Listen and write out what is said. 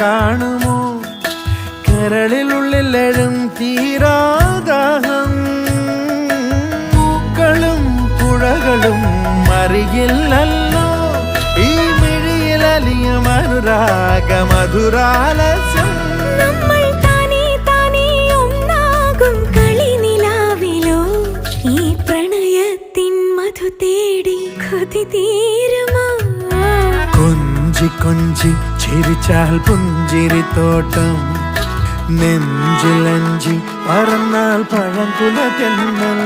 കാണുമോ കരളിലുള്ളിലെഴും തീരാദാഹം പൂക്കളും പുഴകളും അറിയില്ലല്ലോ ഈ മിഴിയിലലിയ അനുരാഗ മധുരാലസ്യം നമ്മൾ താനേ താനേ ഒന്നാകും കളിനിലാവിലോ ഈ പ്രണയത്തിൻ മധു തേടി കൊതി തീരുമോ കൊഞ്ചി കൊഞ്ചി ചിരിച്ചാൽ പുഞ്ചിരിത്തോട്ടം നെഞ്ചിലഞ്ചി പറന്നാൽ പഴംകുല തെന്നൽ